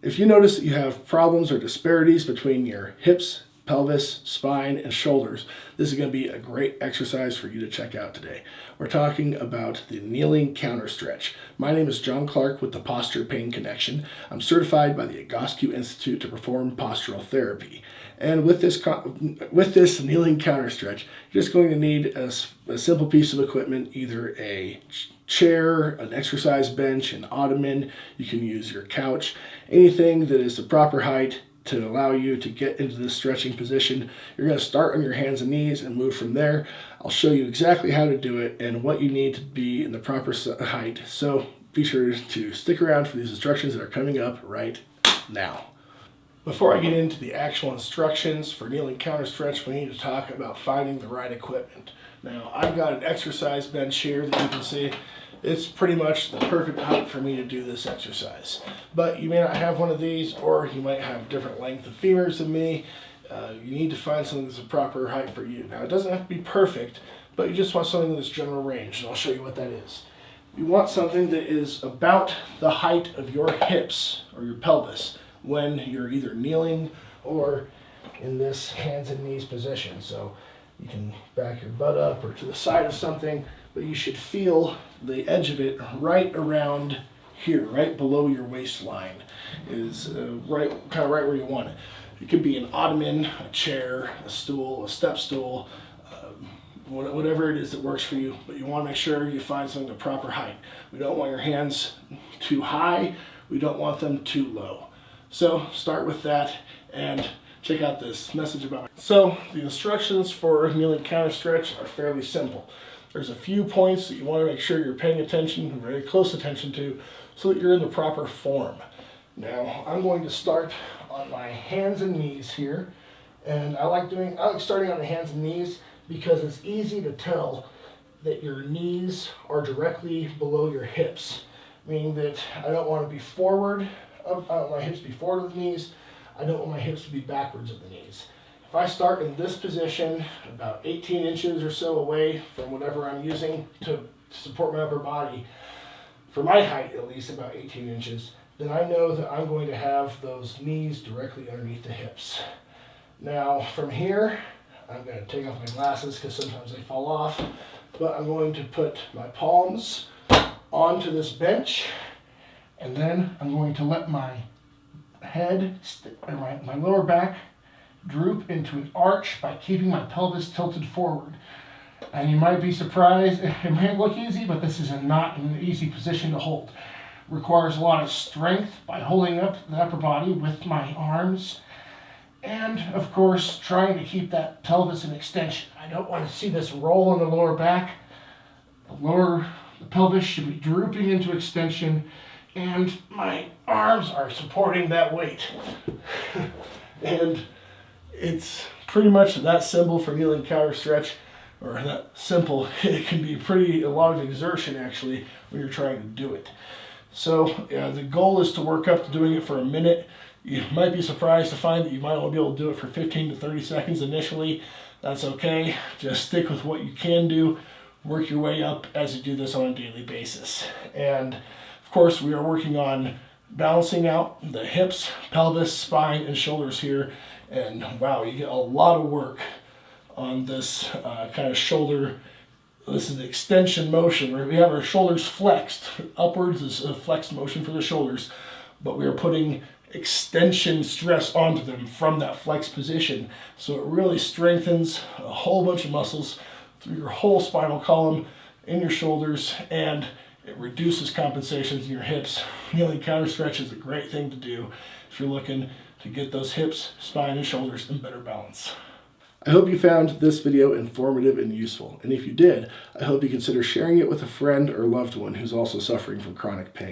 if you notice that you have problems or disparities between your hips, pelvis, spine, and shoulders, this is going to be a great exercise for you to check out today. We're talking about the kneeling counter stretch. My name is John Clark with the Posture Pain Connection. I'm certified by the Egoscue Institute to perform postural therapy. And with this kneeling counter stretch, you're just going to need a simple piece of equipment, either a chair, an exercise bench, an ottoman. You can use your couch, anything that is the proper height to allow you to get into this stretching position. You're going to start on your hands and knees and move from there. I'll show you exactly how to do it and what you need to be in the proper height. So be sure to stick around for these instructions that are coming up right now. Before I get into the actual instructions for kneeling counter stretch, we need to talk about finding the right equipment. Now, I've got an exercise bench here that you can see. It's pretty much the perfect height for me to do this exercise. But you may not have one of these, or you might have different length of femurs than me. You need to find something that's the proper height for you. Now, it doesn't have to be perfect, but you just want something in this general range, and I'll show you what that is. You want something that is about the height of your hips or your pelvis when you're either kneeling or in this hands and knees position. So you can back your butt up or to the side of something, but you should feel the edge of it right around here, right below your waistline, is right where you want it. It could be an ottoman, a chair, a stool, a step stool, whatever it is that works for you, but you want to make sure you find something the proper height. We don't want your hands too high, we don't want them too low. So start with that and check out this message about it. So the instructions for kneeling counter stretch are fairly simple. There's a few points that you want to make sure you're paying attention, very close attention to, so that you're in the proper form. Now I'm going to start on my hands and knees here, and I like starting on the hands and knees because it's easy to tell that your knees are directly below your hips, meaning that I don't want to be forward. I don't want my hips to be forward of the knees. I don't want my hips to be backwards of the knees. If I start in this position, about 18 inches or so away from whatever I'm using to support my upper body, for my height at least about 18 inches, then I know that I'm going to have those knees directly underneath the hips. Now from here, I'm going to take off my glasses because sometimes they fall off, but I'm going to put my palms onto this bench, and then I'm going to let my head, my lower back, droop into an arch by keeping my pelvis tilted forward. And you might be surprised, it may look easy, but this is not an easy position to hold. It requires a lot of strength by holding up the upper body with my arms, and of course trying to keep that pelvis in extension. I don't want to see this roll in the lower back. The pelvis should be drooping into extension, and my arms are supporting that weight. And it's pretty much that simple for kneeling counter stretch, or that simple. It can be a lot of exertion actually when you're trying to do it. So the goal is to work up to doing it for a minute. You might be surprised to find that you might only be able to do it for 15 to 30 seconds initially. That's okay. Just stick with what you can do. Work your way up as you do this on a daily basis. And of course, we are working on balancing out the hips, pelvis, spine, and shoulders here. And wow, you get a lot of work on this kind of shoulder. This is the extension motion, where we have our shoulders flexed. Upwards is a flexed motion for the shoulders, but we are putting extension stress onto them from that flexed position. So it really strengthens a whole bunch of muscles through your whole spinal column, in your shoulders, and it reduces compensations in your hips. Kneeling counter stretch is a great thing to do if you're looking to get those hips, spine, and shoulders in better balance. I hope you found this video informative and useful, and if you did, I hope you consider sharing it with a friend or loved one who's also suffering from chronic pain.